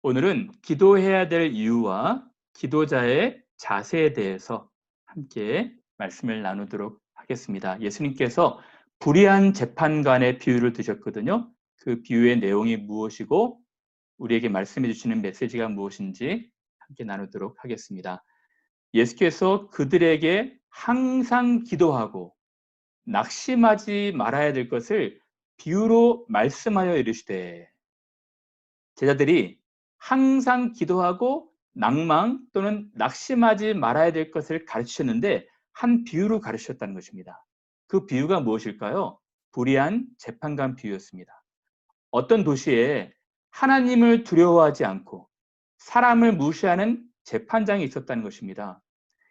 오늘은 기도해야 될 이유와 기도자의 자세에 대해서 함께 말씀을 나누도록 하겠습니다. 예수님께서 불의한 재판관의 비유를 드셨거든요. 그 비유의 내용이 무엇이고 우리에게 말씀해 주시는 메시지가 무엇인지 함께 나누도록 하겠습니다. 예수께서 그들에게 항상 기도하고 낙심하지 말아야 될 것을 비유로 말씀하여 이르시되, 제자들이 항상 기도하고 낭망 또는 낙심하지 말아야 될 것을 가르치셨는데 한 비유로 가르치셨다는 것입니다. 그 비유가 무엇일까요? 불의한 재판관 비유였습니다. 어떤 도시에 하나님을 두려워하지 않고 사람을 무시하는 재판장이 있었다는 것입니다.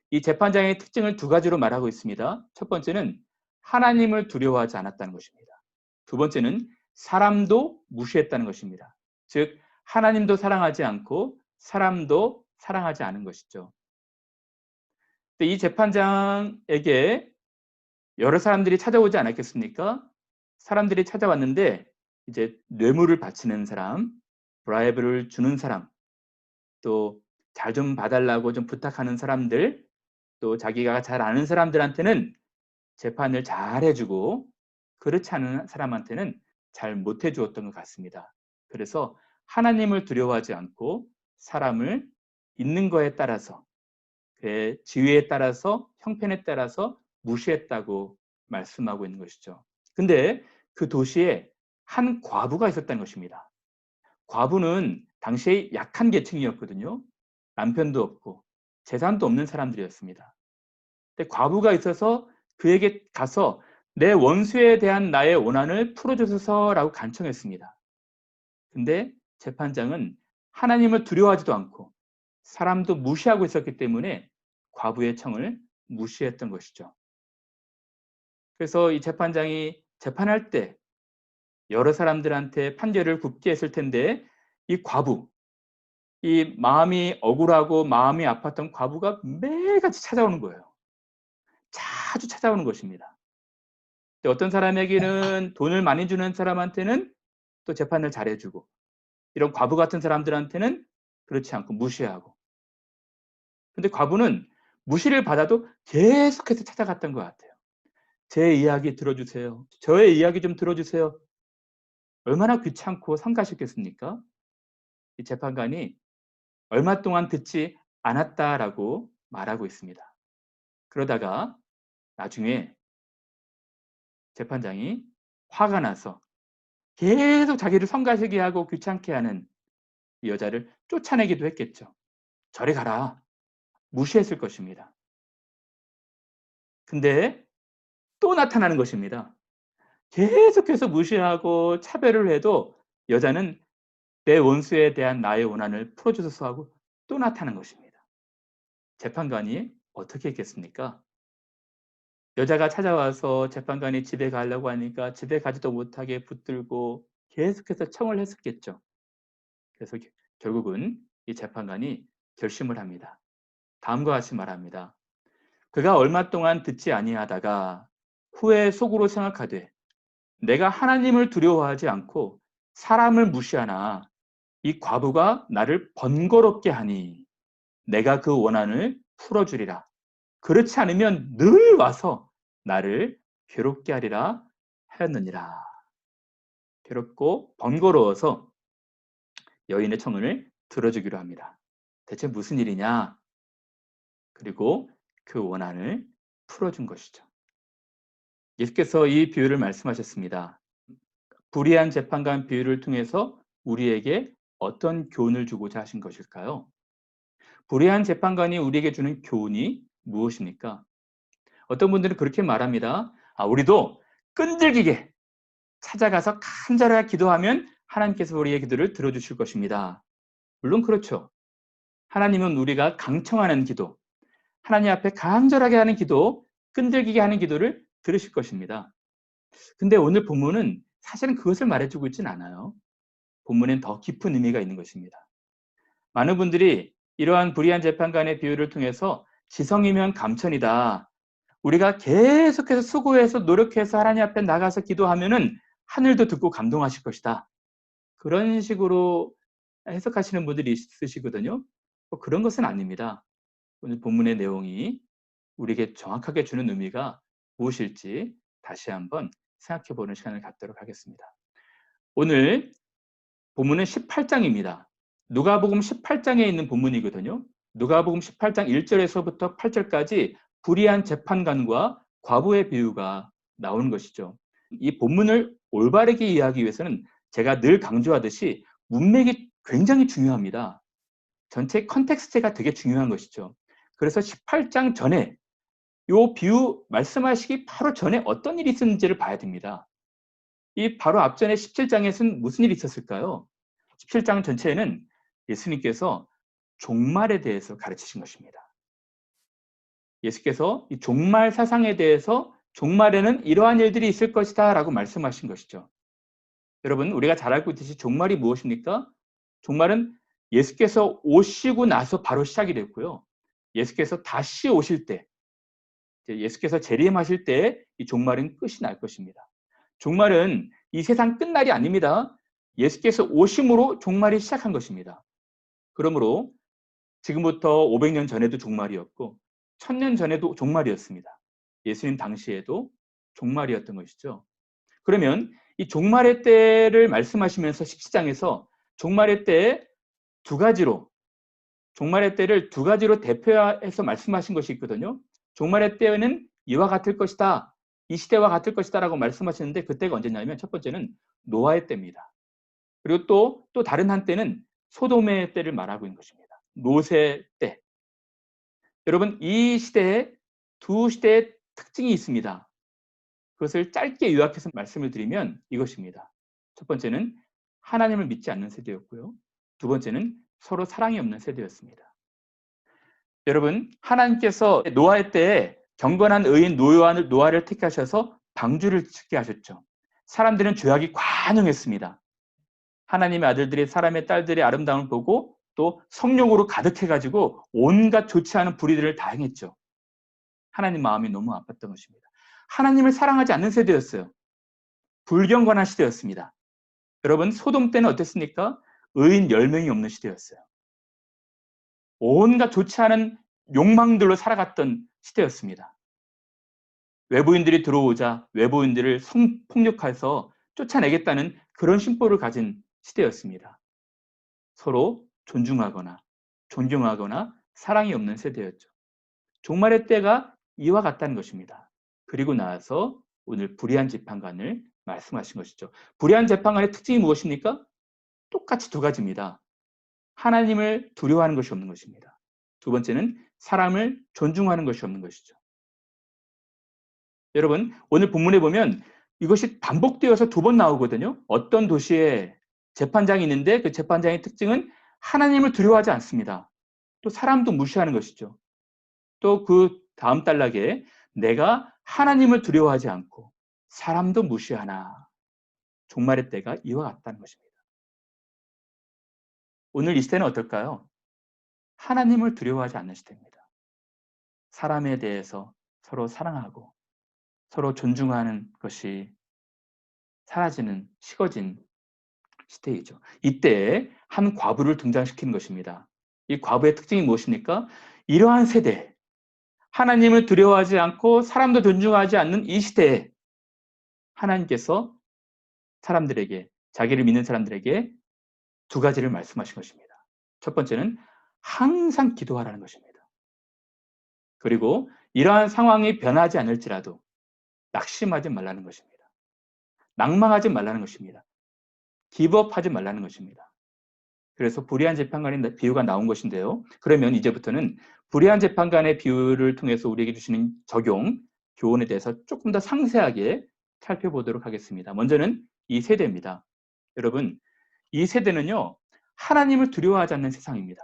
이 재판장의 특징을 두 가지로 말하고 있습니다. 첫 번째는 하나님을 두려워하지 않았다는 것입니다. 두 번째는 사람도 무시했다는 것입니다. 즉 하나님도 사랑하지 않고 사람도 사랑하지 않은 것이죠. 이 재판장에게 여러 사람들이 찾아오지 않았겠습니까? 사람들이 찾아왔는데 이제 뇌물을 바치는 사람, 브라이브를 주는 사람, 또 잘 좀 봐달라고 좀 부탁하는 사람들, 또 자기가 잘 아는 사람들한테는 재판을 잘 해주고 그렇지 않은 사람한테는 잘 못해 주었던 것 같습니다. 그래서 하나님을 두려워하지 않고 사람을 있는 거에 따라서, 그의 지위에 따라서, 형편에 따라서 무시했다고 말씀하고 있는 것이죠. 근데 그 도시에 한 과부가 있었다는 것입니다. 과부는 당시에 약한 계층이었거든요. 남편도 없고 재산도 없는 사람들이었습니다. 근데 과부가 있어서 그에게 가서 내 원수에 대한 나의 원한을 풀어주소서라고 간청했습니다. 근데 재판장은 하나님을 두려워하지도 않고 사람도 무시하고 있었기 때문에 과부의 청을 무시했던 것이죠. 그래서 이 재판장이 재판할 때 여러 사람들한테 판결을 굽게 했을 텐데 이 과부, 이 마음이 억울하고 마음이 아팠던 과부가 매일같이 찾아오는 거예요. 자주 찾아오는 것입니다. 어떤 사람에게는 돈을 많이 주는 사람한테는 또 재판을 잘해주고, 이런 과부 같은 사람들한테는 그렇지 않고 무시하고. 근데 과부는 무시를 받아도 계속해서 찾아갔던 것 같아요. 제 이야기 들어주세요. 저의 이야기 좀 들어주세요. 얼마나 귀찮고 성가셨겠습니까? 이 재판관이 얼마 동안 듣지 않았다라고 말하고 있습니다. 그러다가 나중에 재판장이 화가 나서 계속 자기를 성가시게 하고 귀찮게 하는 이 여자를 쫓아내기도 했겠죠. 저리 가라. 무시했을 것입니다. 근데 또 나타나는 것입니다. 계속해서 무시하고 차별을 해도 여자는 내 원수에 대한 나의 원한을 풀어주소서 하고 또 나타나는 것입니다. 재판관이 어떻게 했겠습니까? 여자가 찾아와서 재판관이 집에 가려고 하니까 집에 가지도 못하게 붙들고 계속해서 청을 했었겠죠. 그래서 결국은 이 재판관이 결심을 합니다. 다음과 같이 말합니다. 그가 얼마 동안 듣지 아니하다가 후에 속으로 생각하되 내가 하나님을 두려워하지 않고 사람을 무시하나 이 과부가 나를 번거롭게 하니 내가 그 원한을 풀어주리라. 그렇지 않으면 늘 와서 나를 괴롭게 하리라 하였느니라. 괴롭고 번거로워서 여인의 청을 들어주기로 합니다. 대체 무슨 일이냐? 그리고 그 원한을 풀어준 것이죠. 예수께서 이 비유를 말씀하셨습니다. 불의한 재판관 비유를 통해서 우리에게 어떤 교훈을 주고자 하신 것일까요? 불의한 재판관이 우리에게 주는 교훈이 무엇입니까? 어떤 분들은 그렇게 말합니다. 우리도 끈질기게 찾아가서 간절하게 기도하면 하나님께서 우리의 기도를 들어주실 것입니다. 물론 그렇죠. 하나님은 우리가 강청하는 기도, 하나님 앞에 간절하게 하는 기도, 끈질기게 하는 기도를 들으실 것입니다. 근데 오늘 본문은 사실은 그것을 말해주고 있지는 않아요. 본문엔 더 깊은 의미가 있는 것입니다. 많은 분들이 이러한 불의한 재판관의 비유를 통해서 지성이면 감천이다. 우리가 계속해서 수고해서 노력해서 하나님 앞에 나가서 기도하면은 하늘도 듣고 감동하실 것이다. 그런 식으로 해석하시는 분들이 있으시거든요. 그런 것은 아닙니다. 오늘 본문의 내용이 우리에게 정확하게 주는 의미가 무엇일지 다시 한번 생각해 보는 시간을 갖도록 하겠습니다. 오늘 본문은 18장입니다. 누가복음 18장에 있는 본문이거든요. 누가복음 18장 1절에서부터 8절까지 불의한 재판관과 과부의 비유가 나오는 것이죠. 이 본문을 올바르게 이해하기 위해서는 제가 늘 강조하듯이 문맥이 굉장히 중요합니다. 전체 컨텍스트가 되게 중요한 것이죠. 그래서 18장 전에 이 비유 말씀하시기 바로 전에 어떤 일이 있었는지를 봐야 됩니다. 이 바로 앞전에 17장에서는 무슨 일이 있었을까요? 17장 전체에는 예수님께서 종말에 대해서 가르치신 것입니다. 예수께서 이 종말 사상에 대해서 종말에는 이러한 일들이 있을 것이다 라고 말씀하신 것이죠. 여러분, 우리가 잘 알고 있듯이 종말이 무엇입니까? 종말은 예수께서 오시고 나서 바로 시작이 됐고요. 예수께서 다시 오실 때, 예수께서 재림하실 때 이 종말은 끝이 날 것입니다. 종말은 이 세상 끝날이 아닙니다. 예수께서 오심으로 종말이 시작한 것입니다. 그러므로 지금부터 500년 전에도 종말이었고 1000년 전에도 종말이었습니다. 예수님 당시에도 종말이었던 것이죠. 그러면 이 종말의 때를 말씀하시면서 17장에서 종말의 때에 종말의 때를 두 가지로 대표해서 말씀하신 것이 있거든요. 종말의 때는 이와 같을 것이다. 이 시대와 같을 것이다 라고 말씀하시는데 그때가 언제냐면 첫 번째는 노아의 때입니다. 그리고 또 다른 한때는 소돔의 때를 말하고 있는 것입니다. 롯의 때. 여러분, 이 시대에 두 시대의 특징이 있습니다. 그것을 짧게 요약해서 말씀을 드리면 이것입니다. 첫 번째는 하나님을 믿지 않는 세대였고요. 두 번째는 서로 사랑이 없는 세대였습니다. 여러분, 하나님께서 노아의 때에 경건한 의인 노아를 택하셔서 방주를 짓게 하셨죠. 사람들은 죄악이 관영했습니다. 하나님의 아들들이 사람의 딸들의 아름다움을 보고 또 성욕으로 가득해가지고 온갖 좋지 않은 불의들을 다 행했죠. 하나님 마음이 너무 아팠던 것입니다. 하나님을 사랑하지 않는 세대였어요. 불경건한 시대였습니다. 여러분, 소돔 때는 어땠습니까? 의인 10명이 없는 시대였어요. 온갖 좋지 않은 욕망들로 살아갔던 시대였습니다. 외부인들이 들어오자 외부인들을 성폭력해서 쫓아내겠다는 그런 심보를 가진 시대였습니다. 서로 존중하거나 존경하거나 사랑이 없는 세대였죠. 종말의 때가 이와 같다는 것입니다. 그리고 나서 오늘 불의한 재판관을 말씀하신 것이죠. 불의한 재판관의 특징이 무엇입니까? 똑같이 두 가지입니다. 하나님을 두려워하는 것이 없는 것입니다. 두 번째는 사람을 존중하는 것이 없는 것이죠. 여러분, 오늘 본문에 보면 이것이 반복되어서 두 번 나오거든요. 어떤 도시에 재판장이 있는데 그 재판장의 특징은 하나님을 두려워하지 않습니다. 또 사람도 무시하는 것이죠. 또 그 다음 단락에 내가 하나님을 두려워하지 않고 사람도 무시하나 종말의 때가 이와 같다는 것입니다. 오늘 이 시대는 어떨까요? 하나님을 두려워하지 않는 시대입니다. 사람에 대해서 서로 사랑하고 서로 존중하는 것이 사라지는 식어진 시대이죠. 이때 한 과부를 등장시키는 것입니다. 이 과부의 특징이 무엇입니까? 이러한 세대, 하나님을 두려워하지 않고 사람도 존중하지 않는 이 시대에 하나님께서 사람들에게, 자기를 믿는 사람들에게 두 가지를 말씀하신 것입니다. 첫 번째는 항상 기도하라는 것입니다. 그리고 이러한 상황이 변하지 않을지라도 낙심하지 말라는 것입니다. 낭망하지 말라는 것입니다. 기브업하지 말라는 것입니다. 그래서 불의한 재판관의 비유가 나온 것인데요. 그러면 이제부터는 불의한 재판관의 비유를 통해서 우리에게 주시는 적용, 교훈에 대해서 조금 더 상세하게 살펴보도록 하겠습니다. 먼저는 이 세대입니다. 여러분, 이 세대는요, 하나님을 두려워하지 않는 세상입니다.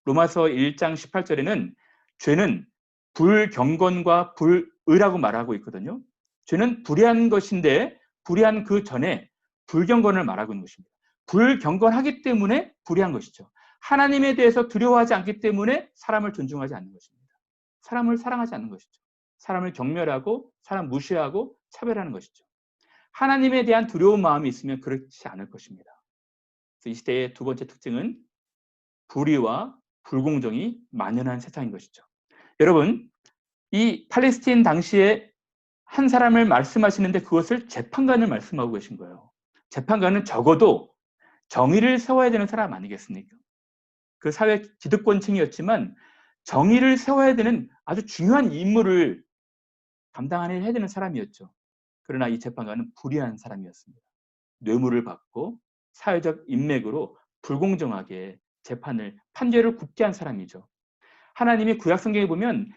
로마서 1장 18절에는 죄는 불경건과 불의라고 말하고 있거든요. 죄는 불의한 것인데 불의한 그 전에 불경건을 말하고 있는 것입니다. 불경건하기 때문에 불의한 것이죠. 하나님에 대해서 두려워하지 않기 때문에 사람을 존중하지 않는 것입니다. 사람을 사랑하지 않는 것이죠. 사람을 경멸하고 사람 무시하고 차별하는 것이죠. 하나님에 대한 두려운 마음이 있으면 그렇지 않을 것입니다. 이 시대의 두 번째 특징은 불의와 불공정이 만연한 세상인 것이죠. 여러분, 이 팔레스타인 당시에 한 사람을 말씀하시는데 그것을 재판관을 말씀하고 계신 거예요. 재판관은 적어도 정의를 세워야 되는 사람 아니겠습니까? 그 사회 기득권층이었지만 정의를 세워야 되는 아주 중요한 임무를 감당해야 되는 사람이었죠. 그러나 이 재판관은 불의한 사람이었습니다. 뇌물을 받고 사회적 인맥으로 불공정하게 판결을 굽게 한 사람이죠. 하나님이 구약 성경에 보면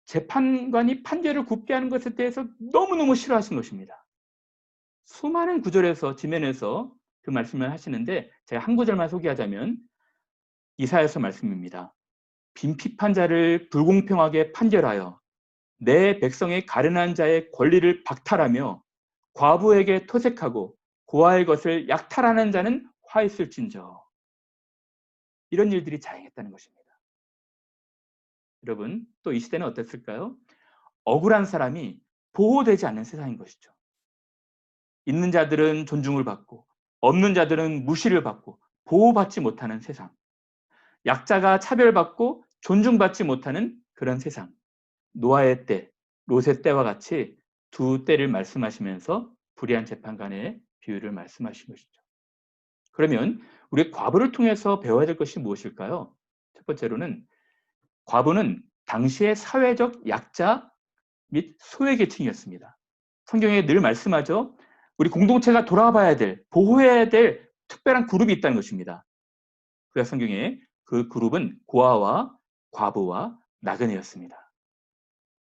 재판관이 판결을 굽게 하는 것에 대해서 너무너무 싫어하신 것입니다. 수많은 구절에서 지면에서 그 말씀을 하시는데 제가 한 구절만 소개하자면 이사야서 말씀입니다. 빈핍한 자를 불공평하게 판결하여 내 백성의 가련한 자의 권리를 박탈하며 과부에게 토색하고 고아의 것을 약탈하는 자는 화 있을진저. 이런 일들이 자행했다는 것입니다. 여러분, 또 이 시대는 어땠을까요? 억울한 사람이 보호되지 않는 세상인 것이죠. 있는 자들은 존중을 받고 없는 자들은 무시를 받고 보호받지 못하는 세상. 약자가 차별받고 존중받지 못하는 그런 세상. 노아의 때, 롯의 때와 같이 두 때를 말씀하시면서 불의한 재판관의 비유를 말씀하신 것이죠. 그러면 우리 과부를 통해서 배워야 될 것이 무엇일까요? 첫 번째로는 과부는 당시의 사회적 약자 및 소외계층이었습니다. 성경에 늘 말씀하죠. 우리 공동체가 돌아봐야 될, 보호해야 될 특별한 그룹이 있다는 것입니다. 구약 성경에 그 그룹은 고아와 과부와 나그네였습니다.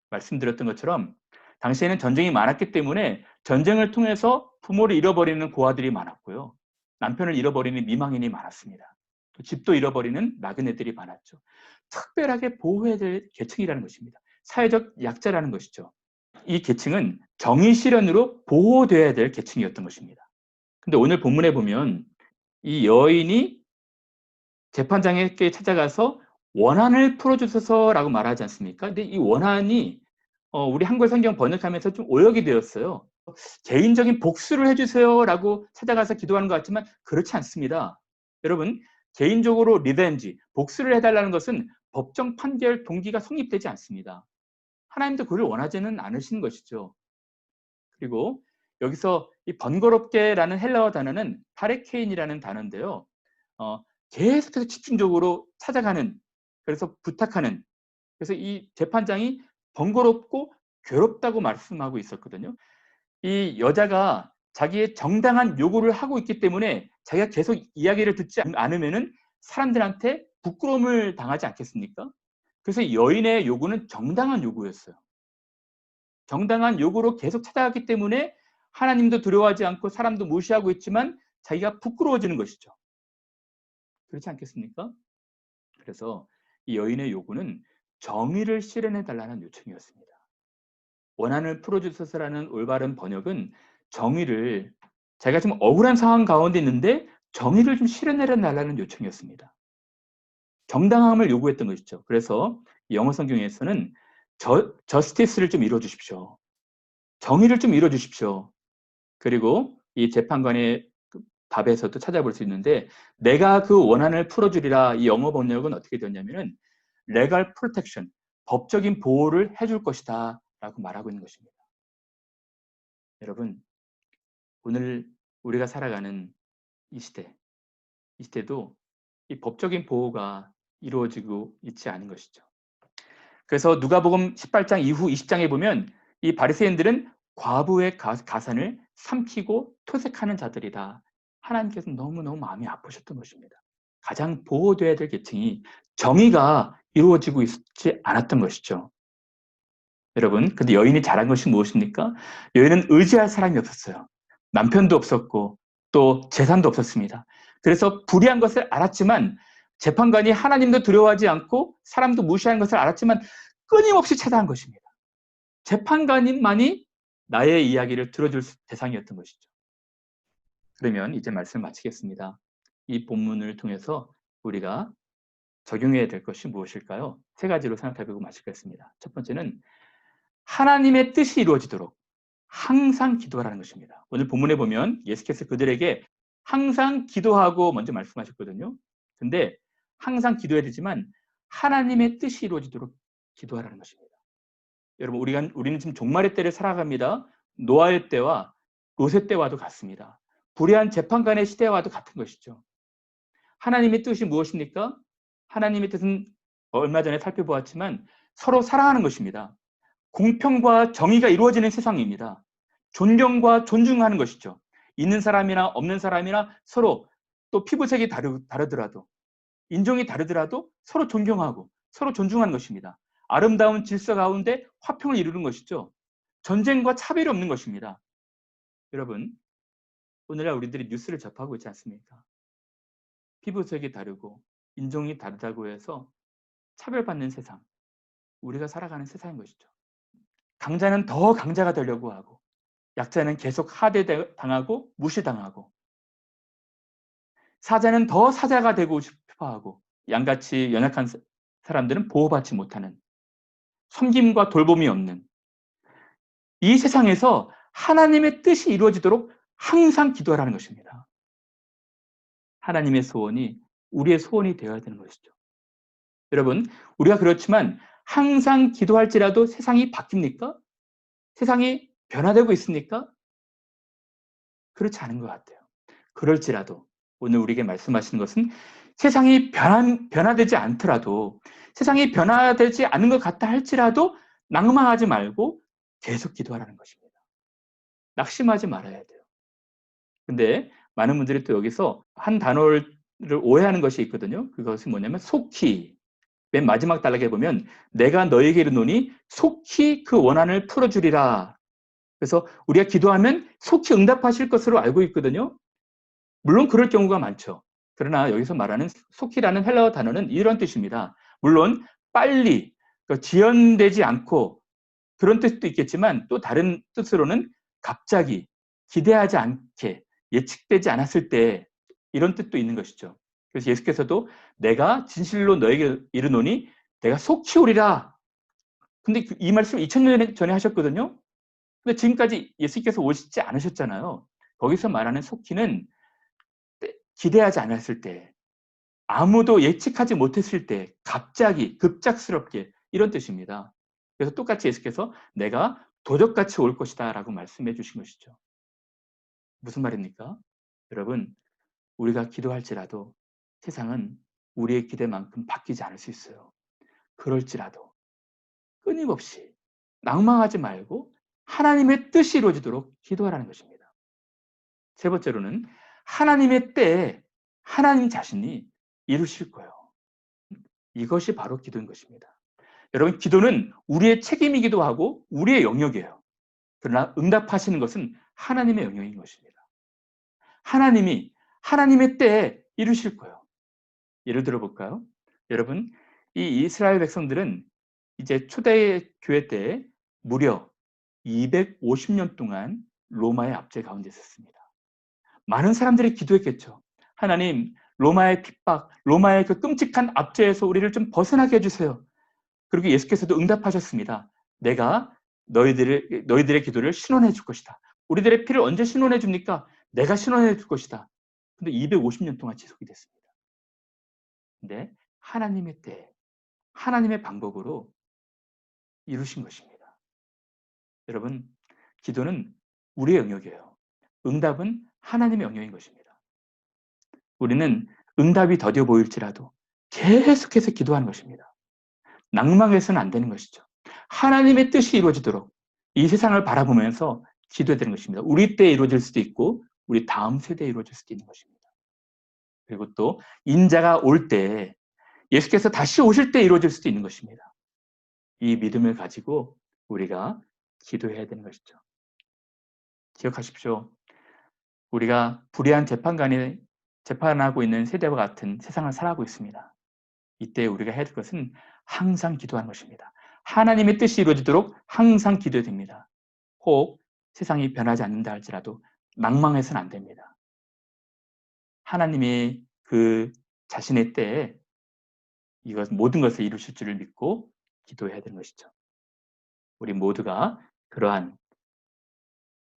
말씀드렸던 것처럼 당시에는 전쟁이 많았기 때문에 전쟁을 통해서 부모를 잃어버리는 고아들이 많았고요. 남편을 잃어버리는 미망인이 많았습니다. 또 집도 잃어버리는 나그네들이 많았죠. 특별하게 보호해야 될 계층이라는 것입니다. 사회적 약자라는 것이죠. 이 계층은 정의 실현으로 보호되어야 될 계층이었던 것입니다. 근데 오늘 본문에 보면 이 여인이 재판장에게 찾아가서 원한을 풀어주소서라고 말하지 않습니까? 근데 이 원한이 우리 한글 성경 번역하면서 좀 오역이 되었어요. 개인적인 복수를 해주세요라고 찾아가서 기도하는 것 같지만 그렇지 않습니다. 여러분, 개인적으로 리벤지, 복수를 해달라는 것은 법정 판결 동기가 성립되지 않습니다. 하나님도 그를 원하지는 않으시는 것이죠. 그리고 여기서 이 번거롭게라는 헬라어 단어는 파레케인이라는 단어인데요. 계속해서 집중적으로 찾아가는, 그래서 부탁하는, 그래서 이 재판장이 번거롭고 괴롭다고 말씀하고 있었거든요. 이 여자가 자기의 정당한 요구를 하고 있기 때문에 자기가 계속 이야기를 듣지 않으면은 사람들한테 부끄러움을 당하지 않겠습니까? 그래서 여인의 요구는 정당한 요구였어요. 정당한 요구로 계속 찾아갔기 때문에 하나님도 두려워하지 않고 사람도 무시하고 있지만 자기가 부끄러워지는 것이죠. 그렇지 않겠습니까? 그래서 이 여인의 요구는 정의를 실현해 달라는 요청이었습니다. 원한을 풀어주소서라는 올바른 번역은 정의를, 자기가 지금 억울한 상황 가운데 있는데 정의를 좀 실현해 달라는 요청이었습니다. 정당함을 요구했던 것이죠. 그래서 영어 성경에서는 저스티스를 좀 이뤄주십시오. 정의를 좀 이뤄주십시오. 그리고 이 재판관의 답에서도 찾아볼 수 있는데 내가 그 원한을 풀어주리라. 이 영어 번역은 어떻게 되었냐면은 legal protection, 법적인 보호를 해줄 것이다 라고 말하고 있는 것입니다. 여러분, 오늘 우리가 살아가는 이 시대도 이 법적인 보호가 이루어지고 있지 않은 것이죠. 그래서 누가복음 18장 이후 20장에 보면 이 바리새인들은 과부의 가산을 삼키고 토색하는 자들이다. 하나님께서 너무너무 마음이 아프셨던 것입니다. 가장 보호돼야 될 계층이 정의가 이루어지고 있지 않았던 것이죠. 여러분, 근데 여인이 잘한 것이 무엇입니까? 여인은 의지할 사람이 없었어요. 남편도 없었고 또 재산도 없었습니다. 그래서 불의한 것을 알았지만 재판관이 하나님도 두려워하지 않고 사람도 무시하는 것을 알았지만 끊임없이 찾아간 것입니다. 재판관님만이 나의 이야기를 들어줄 대상이었던 것이죠. 그러면 이제 말씀을 마치겠습니다. 이 본문을 통해서 우리가 적용해야 될 것이 무엇일까요? 세 가지로 생각해보고 마치겠습니다. 첫 번째는 하나님의 뜻이 이루어지도록 항상 기도하라는 것입니다. 오늘 본문에 보면 예수께서 그들에게 항상 기도하고 먼저 말씀하셨거든요. 근데 항상 기도해야 되지만 하나님의 뜻이 이루어지도록 기도하라는 것입니다. 여러분, 우리는 지금 종말의 때를 살아갑니다. 노아의 때와 롯의 때와도 같습니다. 불의한 재판관의 시대와도 같은 것이죠. 하나님의 뜻이 무엇입니까? 하나님의 뜻은 얼마 전에 살펴보았지만 서로 사랑하는 것입니다. 공평과 정의가 이루어지는 세상입니다. 존경과 존중하는 것이죠. 있는 사람이나 없는 사람이나 서로, 또 피부색이 다르더라도, 인종이 다르더라도 서로 존경하고 서로 존중하는 것입니다. 아름다운 질서 가운데 화평을 이루는 것이죠. 전쟁과 차별이 없는 것입니다. 여러분, 오늘날 우리들이 뉴스를 접하고 있지 않습니까? 피부색이 다르고 인종이 다르다고 해서 차별받는 세상, 우리가 살아가는 세상인 것이죠. 강자는 더 강자가 되려고 하고 약자는 계속 하대당하고 무시당하고, 사자는 더 사자가 되고 싶어하고 양같이 연약한 사람들은 보호받지 못하는, 섬김과 돌봄이 없는 이 세상에서 하나님의 뜻이 이루어지도록 항상 기도하라는 것입니다. 하나님의 소원이 우리의 소원이 되어야 되는 것이죠. 여러분, 우리가 그렇지만 항상 기도할지라도 세상이 바뀝니까? 세상이 변화되고 있습니까? 그렇지 않은 것 같아요. 그럴지라도 오늘 우리에게 말씀하시는 것은 세상이 변화되지 않더라도, 세상이 변화되지 않는 것 같다 할지라도 낭망하지 말고 계속 기도하라는 것입니다. 낙심하지 말아야 돼요. 근데 많은 분들이 또 여기서 한 단어를 오해하는 것이 있거든요. 그것이 뭐냐면 속히, 맨 마지막 단락에 보면 내가 너에게 이르노니 속히 그 원한을 풀어주리라. 그래서 우리가 기도하면 속히 응답하실 것으로 알고 있거든요. 물론 그럴 경우가 많죠. 그러나 여기서 말하는 속히라는 헬라어 단어는 이런 뜻입니다. 물론 빨리, 지연되지 않고 그런 뜻도 있겠지만 또 다른 뜻으로는 갑자기, 기대하지 않게, 예측되지 않았을 때, 이런 뜻도 있는 것이죠. 그래서 예수께서도 내가 진실로 너에게 이르노니 내가 속히 오리라. 근데 이 말씀을 2000년 전에 하셨거든요. 근데 지금까지 예수께서 오시지 않으셨잖아요. 거기서 말하는 속히는 기대하지 않았을 때, 아무도 예측하지 못했을 때, 갑자기 급작스럽게, 이런 뜻입니다. 그래서 똑같이 예수께서 내가 도적같이 올 것이다 라고 말씀해 주신 것이죠. 무슨 말입니까? 여러분, 우리가 기도할지라도 세상은 우리의 기대만큼 바뀌지 않을 수 있어요. 그럴지라도 끊임없이 낭망하지 말고 하나님의 뜻이 이루어지도록 기도하라는 것입니다. 세 번째로는 하나님의 때에 하나님 자신이 이루실 거예요. 이것이 바로 기도인 것입니다. 여러분, 기도는 우리의 책임이기도 하고 우리의 영역이에요. 그러나 응답하시는 것은 하나님의 영역인 것입니다. 하나님이 하나님의 때에 이루실 거예요. 예를 들어 볼까요? 여러분, 이 이스라엘 백성들은 이제 초대 교회 때 무려 250년 동안 로마의 압제 가운데 있었습니다. 많은 사람들이 기도했겠죠. 하나님, 로마의 핍박, 로마의 그 끔찍한 압제에서 우리를 좀 벗어나게 해주세요. 그리고 예수께서도 응답하셨습니다. 내가 너희들의 기도를 신원해 줄 것이다. 우리들의 피를 언제 신원해 줍니까? 내가 신원해 줄 것이다. 근데 250년 동안 지속이 됐습니다. 근데 하나님의 때, 하나님의 방법으로 이루신 것입니다. 여러분, 기도는 우리의 영역이에요. 응답은 하나님의 영역인 것입니다. 우리는 응답이 더뎌 보일지라도 계속해서 기도하는 것입니다. 낭망해서는 안 되는 것이죠. 하나님의 뜻이 이루어지도록 이 세상을 바라보면서 기도해야 되는 것입니다. 우리 때에 이루어질 수도 있고 우리 다음 세대에 이루어질 수도 있는 것입니다. 그리고 또 인자가 올 때, 예수께서 다시 오실 때 이루어질 수도 있는 것입니다. 이 믿음을 가지고 우리가 기도해야 되는 것이죠. 기억하십시오. 우리가 불의한 재판관이 재판하고 있는 세대와 같은 세상을 살아가고 있습니다. 이때 우리가 해야 될 것은 항상 기도하는 것입니다. 하나님의 뜻이 이루어지도록 항상 기도해야 됩니다. 혹 세상이 변하지 않는다 할지라도 낭망해서는 안 됩니다. 하나님이 그 자신의 때에 모든 것을 이루실 줄을 믿고 기도해야 되는 것이죠. 우리 모두가 그러한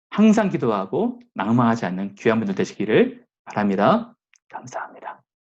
항상 기도하고 낭망하지 않는 귀한 분들 되시기를 바랍니다. 감사합니다.